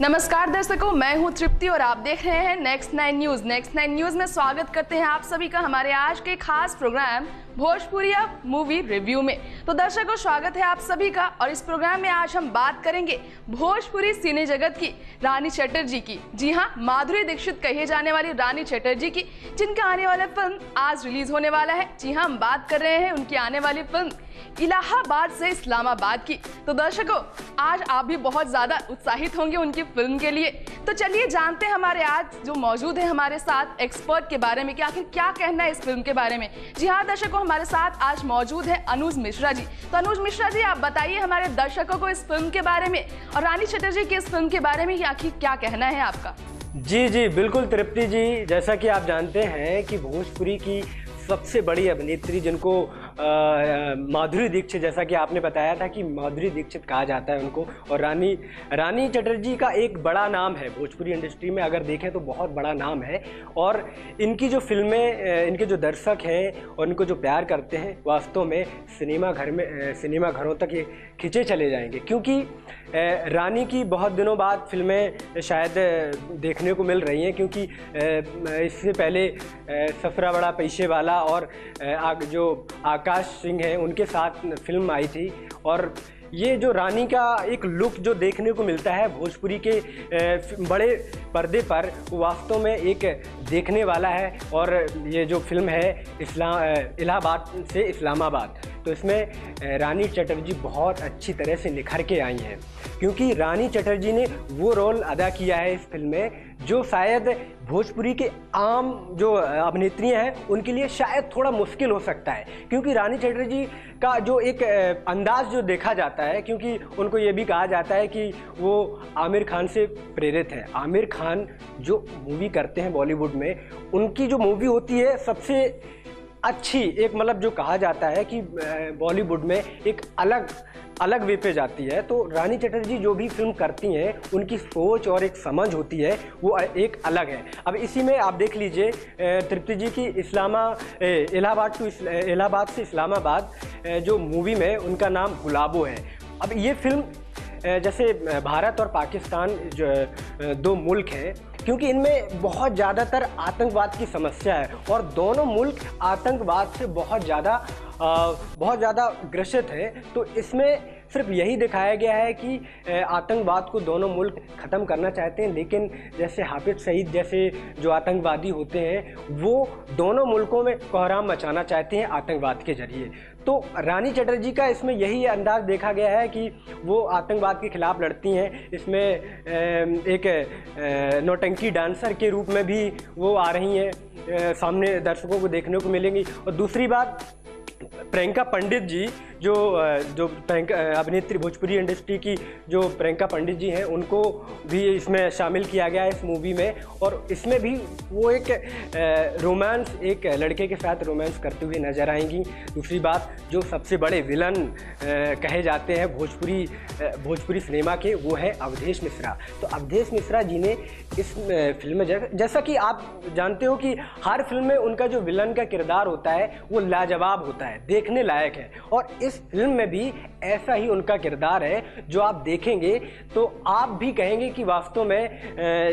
नमस्कार दर्शकों, मैं हूं तृप्ति और आप देख रहे हैं नेक्स्ट 9 न्यूज़। नेक्स्ट 9 न्यूज़ में स्वागत करते हैं आप सभी का हमारे आज के खास प्रोग्राम भोजपुरिया मूवी रिव्यू में। तो दर्शकों, स्वागत है आप सभी का। और इस प्रोग्राम में आज हम बात करेंगे भोजपुरी सिने जगत की रानी चटर्जी की। जी हाँ, माधुरी दीक्षित कही जाने वाली रानी चटर्जी की, जिनका आने वाला फिल्म आज रिलीज होने वाला है। जी हाँ, हम बात कर रहे हैं उनकी आने वाली फिल्म इलाहाबाद से इस्लामाबाद की। तो दर्शकों, आज आप भी बहुत ज्यादा उत्साहित होंगे उनकी फिल्म के लिए। तो चलिए जानते हैं हमारे आज जो मौजूद है हमारे साथ एक्सपर्ट के बारे में कि आखिर क्या कहना है इस फिल्म के बारे में। जी हाँ दर्शकों, हमारे साथ आज मौजूद है अनुज मिश्रा जी। तो अनुज मिश्रा जी, आप बताइए हमारे दर्शकों को इस फिल्म के बारे में और रानी चटर्जी की इस फिल्म के बारे में आखिर क्या कहना है आपका। जी बिल्कुल तृप्ति जी, जैसा कि आप जानते हैं कि भोजपुरी की सबसे बड़ी अभिनेत्री जिनको माधुरी दीक्षित, जैसा कि आपने बताया था कि माधुरी दीक्षित कहा जाता है उनको, और रानी चटर्जी का एक बड़ा नाम है भोजपुरी इंडस्ट्री में। अगर देखें तो बहुत बड़ा नाम है। और इनकी जो फिल्में, इनके जो दर्शक हैं और इनको जो प्यार करते हैं, वास्तव में सिनेमा घरों तक ये खिंचे चले जाएंगे। क्योंकि रानी की बहुत दिनों बाद फिल्में शायद देखने को मिल रही हैं, क्योंकि इससे पहले सफरा बड़ा पैसे वाला और जो आकाश सिंह हैं उनके साथ फिल्म आई थी। और ये जो रानी का एक लुक जो देखने को मिलता है भोजपुरी के बड़े पर्दे पर, वास्तव में एक देखने वाला है। और ये जो फिल्म है इलाहाबाद से इस्लामाबाद, तो इसमें रानी चटर्जी बहुत अच्छी तरह से निखर के आई हैं। क्योंकि रानी चटर्जी ने वो रोल अदा किया है इस फिल्म में जो शायद भोजपुरी के आम जो अभिनेत्रियां हैं उनके लिए शायद थोड़ा मुश्किल हो सकता है। क्योंकि रानी चटर्जी का जो एक अंदाज जो देखा जाता है, क्योंकि उनको ये भी कहा जाता है कि वो आमिर खान से प्रेरित हैं। आमिर खान जो मूवी करते हैं बॉलीवुड में, उनकी जो मूवी होती है सबसे अच्छी, एक मतलब जो कहा जाता है कि बॉलीवुड में एक अलग वे पे जाती है। तो रानी चटर्जी जो भी फिल्म करती हैं, उनकी सोच और एक समझ होती है वो एक अलग है। अब इसी में आप देख लीजिए तृप्ति जी की इलाहाबाद से इस्लामाबाद जो मूवी में उनका नाम गुलाबो है। अब ये फिल्म जैसे भारत और पाकिस्तान जो दो मुल्क हैं, क्योंकि इनमें बहुत ज़्यादातर आतंकवाद की समस्या है और दोनों मुल्क आतंकवाद से बहुत ज़्यादा ग्रसित हैं। तो इसमें सिर्फ यही दिखाया गया है कि आतंकवाद को दोनों मुल्क ख़त्म करना चाहते हैं, लेकिन जैसे हाफिज सईद जैसे जो आतंकवादी होते हैं वो दोनों मुल्कों में कोहराम मचाना चाहते हैं आतंकवाद के जरिए। तो रानी चटर्जी का इसमें यही अंदाज़ देखा गया है कि वो आतंकवाद के खिलाफ लड़ती हैं। इसमें एक नौटंकी डांसर के रूप में भी वो आ रही हैं, सामने दर्शकों को देखने को मिलेंगी। और दूसरी बात, प्रियंका पंडित जी जो अभिनेत्री भोजपुरी इंडस्ट्री की जो प्रियंका पंडित जी हैं, उनको भी इसमें शामिल किया गया है इस मूवी में। और इसमें भी वो एक रोमांस, एक लड़के के साथ रोमांस करते हुए नजर आएंगी। दूसरी बात, जो सबसे बड़े विलन कहे जाते हैं भोजपुरी सिनेमा के, वो है अवधेश मिश्रा। तो अवधेश मिश्रा जी ने इस फिल्म में, जैसा कि आप जानते हो कि हर फिल्म में उनका जो विलन का किरदार होता है वो लाजवाब होता है, देखने लायक है। और इस फिल्म में भी ऐसा ही उनका किरदार है जो आप देखेंगे तो आप भी कहेंगे कि वास्तव में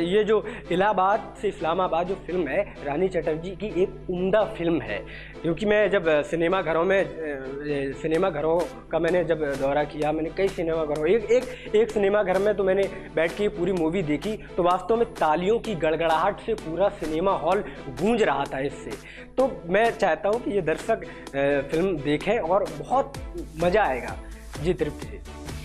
ये जो इलाहाबाद से इस्लामाबाद जो फिल्म है रानी चटर्जी की एक उम्दा फिल्म है। क्योंकि मैं जब सिनेमा घरों का मैंने जब दौरा किया, मैंने कई सिनेमा घरों, एक सिनेमा घर में तो मैंने बैठ के पूरी मूवी देखी, तो वास्तव में तालियों की गड़गड़ाहट से पूरा सिनेमा हॉल गूंज रहा था इससे। तो मैं चाहता हूँ कि ये दर्शक फिल्म देखें और बहुत मज़ा आएगा। जी तृप्ति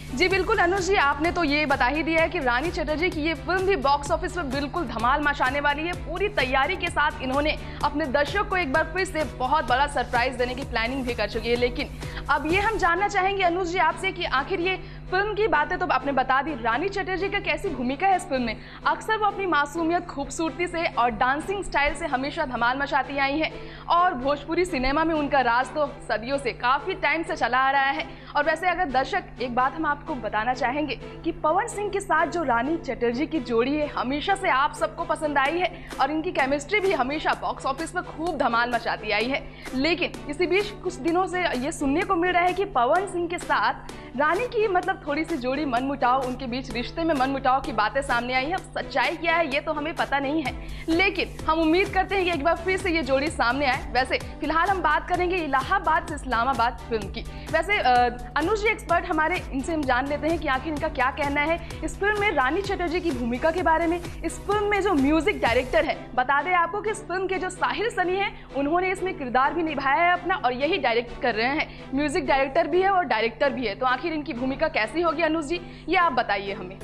जी बिल्कुल अनुज जी, आपने तो ये बता ही दिया है कि रानी चटर्जी की ये फिल्म भी बॉक्स ऑफिस पर बिल्कुल धमाल मचाने वाली है। पूरी तैयारी के साथ इन्होंने अपने दर्शक को एक बार फिर से बहुत बड़ा सरप्राइज देने की प्लानिंग भी कर चुकी है। लेकिन अब ये हम जानना चाहेंगे अनुज जी आपसे कि आखिर ये फिल्म की बातें तो आपने बता दी, रानी चटर्जी का कैसी भूमिका है इस फिल्म में। अक्सर वो अपनी मासूमियत, खूबसूरती से और डांसिंग स्टाइल से हमेशा धमाल मचाती आई हैं और भोजपुरी सिनेमा में उनका राज तो सदियों से, काफ़ी टाइम से चला आ रहा है। और वैसे अगर दर्शक एक बात हम आपको बताना चाहेंगे कि पवन सिंह के साथ जो रानी चटर्जी की जोड़ी है हमेशा से आप सबको पसंद आई है और इनकी केमिस्ट्री भी हमेशा बॉक्स ऑफिस पर खूब धमाल मचाती आई है। लेकिन इसी बीच कुछ दिनों से ये सुनने को मिल रहा है कि पवन सिंह के साथ रानी की मतलब थोड़ी सी जोड़ी मनमुटाव, उनके बीच रिश्ते में मनमुटाव की बातें सामने आई हैं। अब सच्चाई क्या है ये तो हमें पता नहीं है, लेकिन हम उम्मीद करते हैं कि एक बार फिर से ये जोड़ी सामने आए। वैसे फिलहाल हम बात करेंगे इलाहाबाद से इस्लामाबाद फिल्म की। वैसे अनुज जी एक्सपर्ट हमारे, इनसे हम जान लेते हैं कि आखिर इनका क्या कहना है इस फिल्म में रानी चटर्जी की भूमिका के बारे में, इस फिल्म में जो म्यूजिक डायरेक्टर है। बता दें आपको कि इस फिल्म के जो साहिल सनी है उन्होंने इसमें किरदार भी निभाया है अपना और यही डायरेक्ट कर रहे हैं, म्यूजिक डायरेक्टर भी है और डायरेक्टर भी है। तो आखिर इनकी भूमिका कैसी होगी अनुज जी, ये आप बताइए हमें।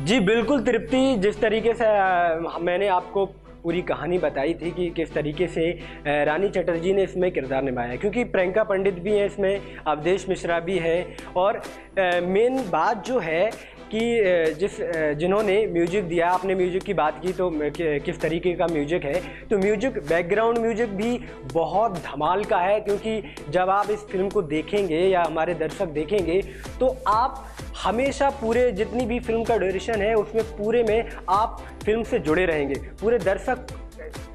जी बिल्कुल तृप्ति, जिस तरीके से मैंने आपको पूरी कहानी बताई थी कि किस तरीके से रानी चटर्जी ने इसमें किरदार निभाया है, क्योंकि प्रियंका पंडित भी हैं इसमें, अवधेश मिश्रा भी है और मेन बात जो है कि जिन्होंने म्यूजिक दिया, आपने म्यूजिक की बात की तो किस तरीके का म्यूजिक है, तो म्यूजिक, बैकग्राउंड म्यूजिक भी बहुत धमाल का है। क्योंकि जब आप इस फिल्म को देखेंगे या हमारे दर्शक देखेंगे तो आप हमेशा पूरे जितनी भी फिल्म का ड्यूरेशन है उसमें पूरे में आप फिल्म से जुड़े रहेंगे, पूरे दर्शक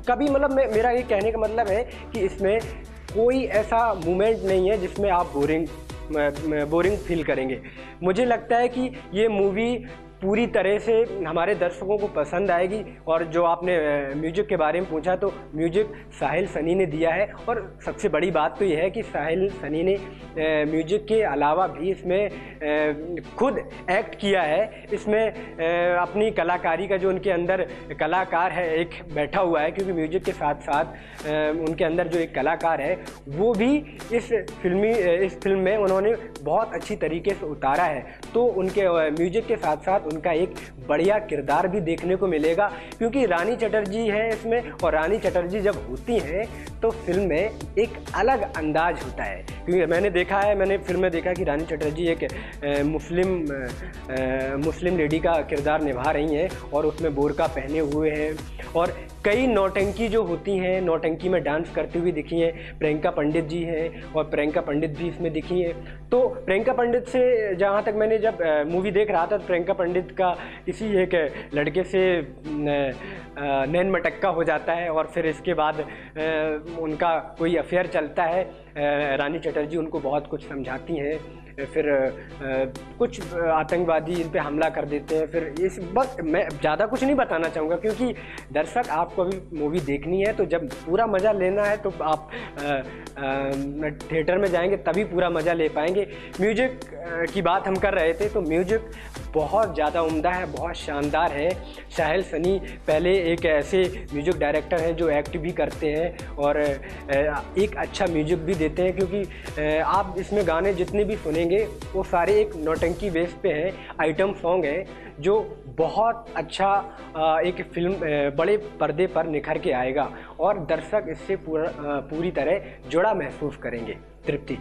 कभी, मतलब मेरा ये कहने का मतलब है कि इसमें कोई ऐसा मोमेंट नहीं है जिसमें आप बोरिंग फील करेंगे। मुझे लगता है कि ये मूवी पूरी तरह से हमारे दर्शकों को पसंद आएगी। और जो आपने म्यूजिक के बारे में पूछा तो म्यूजिक साहिल सनी ने दिया है और सबसे बड़ी बात तो ये है कि साहिल सनी ने म्यूजिक के अलावा भी इसमें खुद एक्ट किया है। इसमें अपनी कलाकारी का जो उनके अंदर कलाकार है एक बैठा हुआ है, क्योंकि म्यूजिक के साथ साथ उनके अंदर जो एक कलाकार है वो भी इस फिल्म में उन्होंने बहुत अच्छी तरीके से उतारा है। तो उनके म्यूजिक के साथ साथ उनका एक बढ़िया किरदार भी देखने को मिलेगा, क्योंकि रानी चटर्जी है इसमें और रानी चटर्जी जब होती हैं तो फिल्म में एक अलग अंदाज होता है। क्योंकि मैंने फिल्म में देखा कि रानी चटर्जी एक मुस्लिम लेडी का किरदार निभा रही हैं और उसमें बोरका पहने हुए हैं और कई नौटंकी जो होती हैं, नौटंकी में डांस करती हुई दिखी हैं। प्रियंका पंडित जी हैं और प्रियंका पंडित भी इसमें दिखी हैं। तो प्रियंका पंडित से जहाँ तक मैंने जब मूवी देख रहा था तो प्रियंका पंडित का किसी एक लड़के से नैन मटक्का हो जाता है और फिर इसके बाद उनका कोई अफेयर चलता है। रानी चटर्जी उनको बहुत कुछ समझाती हैं, फिर कुछ आतंकवादी इन पे हमला कर देते हैं। फिर इस बस मैं ज़्यादा कुछ नहीं बताना चाहूँगा, क्योंकि दर्शक आपको अभी मूवी देखनी है तो जब पूरा मज़ा लेना है तो आप थिएटर में जाएंगे तभी पूरा मज़ा ले पाएंगे। म्यूजिक की बात हम कर रहे थे तो म्यूजिक बहुत ज़्यादा उम्दा है, बहुत शानदार है। साहिल सनी पहले एक ऐसे म्यूजिक डायरेक्टर हैं जो एक्ट भी करते हैं और एक अच्छा म्यूजिक भी देते हैं, क्योंकि आप इसमें गाने जितने भी सुनेंगे वो सारे एक नौटंकी बेस पे हैं, आइटम सॉन्ग है जो बहुत अच्छा एक फिल्म बड़े पर्दे पर निखर के आएगा और दर्शक इससे पूरी तरह जुड़ा महसूस करेंगे। तृप्ति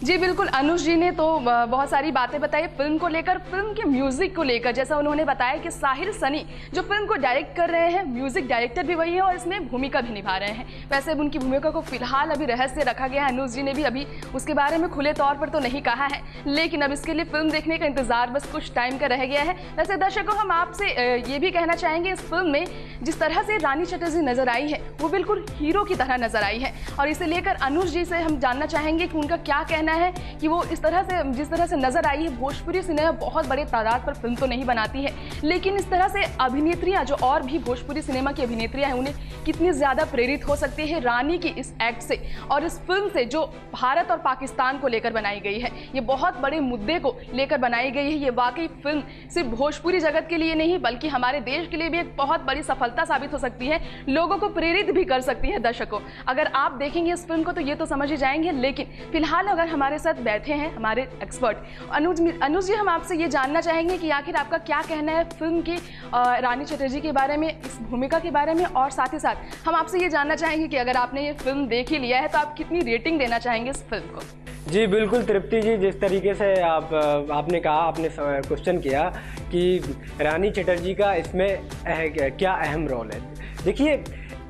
जी बिल्कुल, अनुज जी ने तो बहुत सारी बातें बताई फिल्म को लेकर, फिल्म के म्यूजिक को लेकर। जैसा उन्होंने बताया कि साहिल सनी जो फिल्म को डायरेक्ट कर रहे हैं, म्यूजिक डायरेक्टर भी वही है और इसमें भूमिका भी निभा रहे हैं। वैसे अब उनकी भूमिका को फिलहाल अभी रहस्य रखा गया है, अनुज जी ने भी अभी उसके बारे में खुले तौर पर तो नहीं कहा है, लेकिन अब इसके लिए फिल्म देखने का इंतजार बस कुछ टाइम का रह गया है। वैसे दर्शकों, हम आपसे ये भी कहना चाहेंगे इस फिल्म में जिस तरह से रानी चटर्जी नजर आई है वो बिल्कुल हीरो की तरह नजर आई है और इसे लेकर अनुज जी से हम जानना चाहेंगे कि उनका क्या कहना है कि वो इस तरह से जिस तरह से नजर आई है। भोजपुरी सिनेमा बहुत बड़े तादाद पर फिल्म तो नहीं बनाती है, लेकिन इस तरह से अभिनेत्रियां जो और भी भोजपुरी सिनेमा की अभिनेत्रियां हैं उन्हें कितनी ज्यादा प्रेरित हो सकती है रानी की इस एक्ट से और इस फिल्म से जो भारत और पाकिस्तान को लेकर बनाई गई है। ये बहुत बड़े मुद्दे को लेकर बनाई गई है। ये वाकई फिल्म सिर्फ भोजपुरी जगत के लिए नहीं बल्कि हमारे देश के लिए भी एक बहुत बड़ी सफलता साबित हो सकती है, लोगों को प्रेरित भी कर सकती है। दर्शकों, अगर आप देखेंगे इस फिल्म को तो ये तो समझ ही जाएंगे, लेकिन फिलहाल अगर हमारे साथ बैठे हैं हमारे एक्सपर्ट अनुज जी, हम आपसे ये जानना चाहेंगे कि आखिर आपका क्या कहना है फिल्म की रानी चटर्जी के बारे में, इस भूमिका के बारे में, और साथ ही साथ हम आपसे ये जानना चाहेंगे कि अगर आपने ये फिल्म देख ही लिया है तो आप कितनी रेटिंग देना चाहेंगे इस फिल्म को। जी बिल्कुल तृप्ति जी, जिस तरीके से आपने कहा, आपने क्वेश्चन किया कि रानी चटर्जी का इसमें क्या अहम रोल है। देखिए,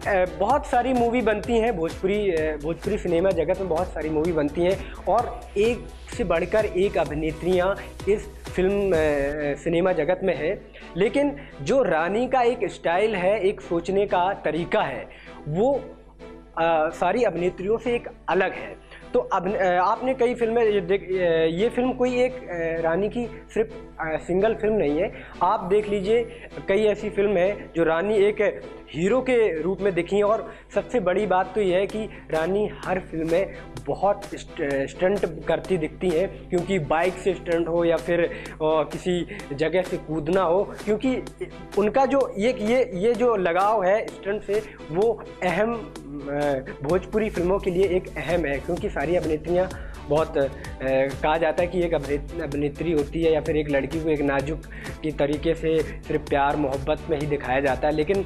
बहुत सारी मूवी बनती हैं भोजपुरी सिनेमा जगत में, बहुत सारी मूवी बनती हैं और एक से बढ़कर एक अभिनेत्रियां इस फिल्म सिनेमा जगत में है। लेकिन जो रानी का एक स्टाइल है, एक सोचने का तरीका है, वो सारी अभिनेत्रियों से एक अलग है। तो अब आपने कई फिल्में ये फिल्म कोई एक रानी की सिर्फ सिंगल फिल्म नहीं है। आप देख लीजिए कई ऐसी फिल्म है जो रानी एक हीरो के रूप में दिखी हैं। और सबसे बड़ी बात तो यह है कि रानी हर फिल्म में बहुत स्टंट करती दिखती हैं, क्योंकि बाइक से स्टंट हो या फिर किसी जगह से कूदना हो, क्योंकि उनका जो ये जो लगाव है स्टंट से, वो अहम भोजपुरी फिल्मों के लिए एक अहम है। क्योंकि सारी अभिनेत्रियाँ बहुत कहा जाता है कि एक अभिनेत्री होती है या फिर एक लड़की को एक नाजुक की तरीके से सिर्फ प्यार मोहब्बत में ही दिखाया जाता है, लेकिन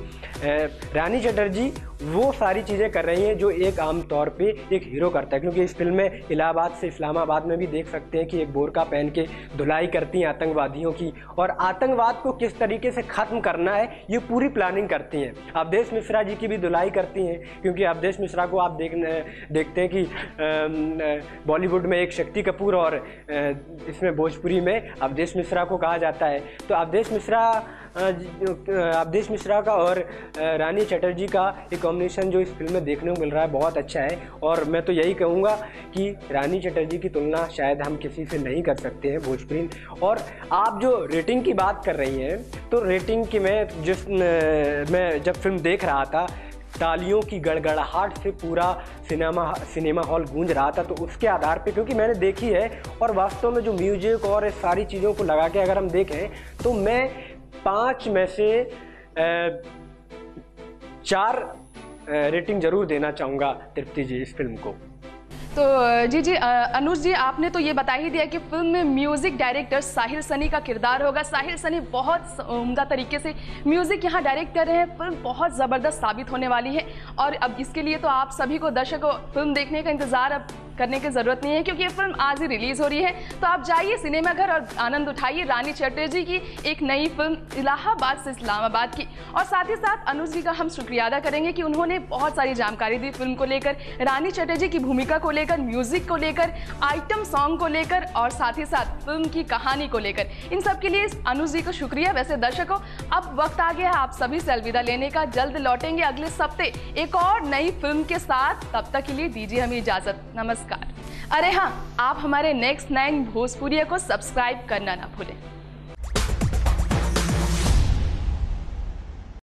रानी चटर्जी वो सारी चीज़ें कर रही हैं जो एक आम तौर पे एक हीरो करता है। क्योंकि इस फिल्म में इलाहाबाद से इस्लामाबाद में भी देख सकते हैं कि एक बोरका पहन के धुलाई करती हैं आतंकवादियों की, और आतंकवाद को किस तरीके से ख़त्म करना है ये पूरी प्लानिंग करती हैं। अवधेश मिश्रा जी की भी धुलाई करती हैं, क्योंकि अवधेश मिश्रा को आप देखते हैं कि बॉलीवुड में एक शक्ति कपूर और इसमें भोजपुरी में अवधेश मिश्रा को कहा जाता है। तो अवधेश मिश्रा का और रानी चटर्जी का एक कॉम्बिनेशन जो इस फिल्म में देखने को मिल रहा है बहुत अच्छा है। और मैं तो यही कहूँगा कि रानी चटर्जी की तुलना शायद हम किसी से नहीं कर सकते हैं भोजपुरी। और आप जो रेटिंग की बात कर रही हैं, तो रेटिंग की मैं जब फिल्म देख रहा था, तालियों की गड़गड़ाहट से पूरा सिनेमा हॉल गूंज रहा था। तो उसके आधार पे, क्योंकि मैंने देखी है और वास्तव में जो म्यूजिक और इस सारी चीज़ों को लगा के अगर हम देखें, तो मैं 5 में से 4 रेटिंग ज़रूर देना चाहूँगा तृप्ति जी इस फिल्म को। तो जी अनुज जी, आपने तो ये बता ही दिया कि फिल्म में म्यूजिक डायरेक्टर साहिल सनी का किरदार होगा। साहिल सनी बहुत उम्दा तरीके से म्यूजिक यहाँ डायरेक्ट कर रहे हैं। फिल्म बहुत ज़बरदस्त साबित होने वाली है और अब इसके लिए तो आप सभी को दर्शकों फिल्म देखने का इंतज़ार अब करने की ज़रूरत नहीं है, क्योंकि ये फिल्म आज ही रिलीज़ हो रही है। तो आप जाइए सिनेमाघर और आनंद उठाइए रानी चटर्जी की एक नई फिल्म इलाहाबाद से इस्लामाबाद की। और साथ ही साथ अनुज जी का हम शुक्रिया अदा करेंगे कि उन्होंने बहुत सारी जानकारी दी फिल्म को लेकर, रानी चटर्जी की भूमिका को लेकर, म्यूजिक को लेकर, आइटम सॉन्ग को लेकर और साथ ही साथ फिल्म की कहानी को लेकर। इन सब के लिए अनुज जी को शुक्रिया। वैसे दर्शकों, अब वक्त आ गया है आप सभी से अलविदा लेने का। जल्द लौटेंगे अगले हफ्ते एक और नई फिल्म के साथ। तब तक के लिए दीजिए हमें इजाजत। नमस्कार। अरे हाँ, आप हमारे नेक्स्ट 9 भोजपुरिया को सब्सक्राइब करना ना भूलें।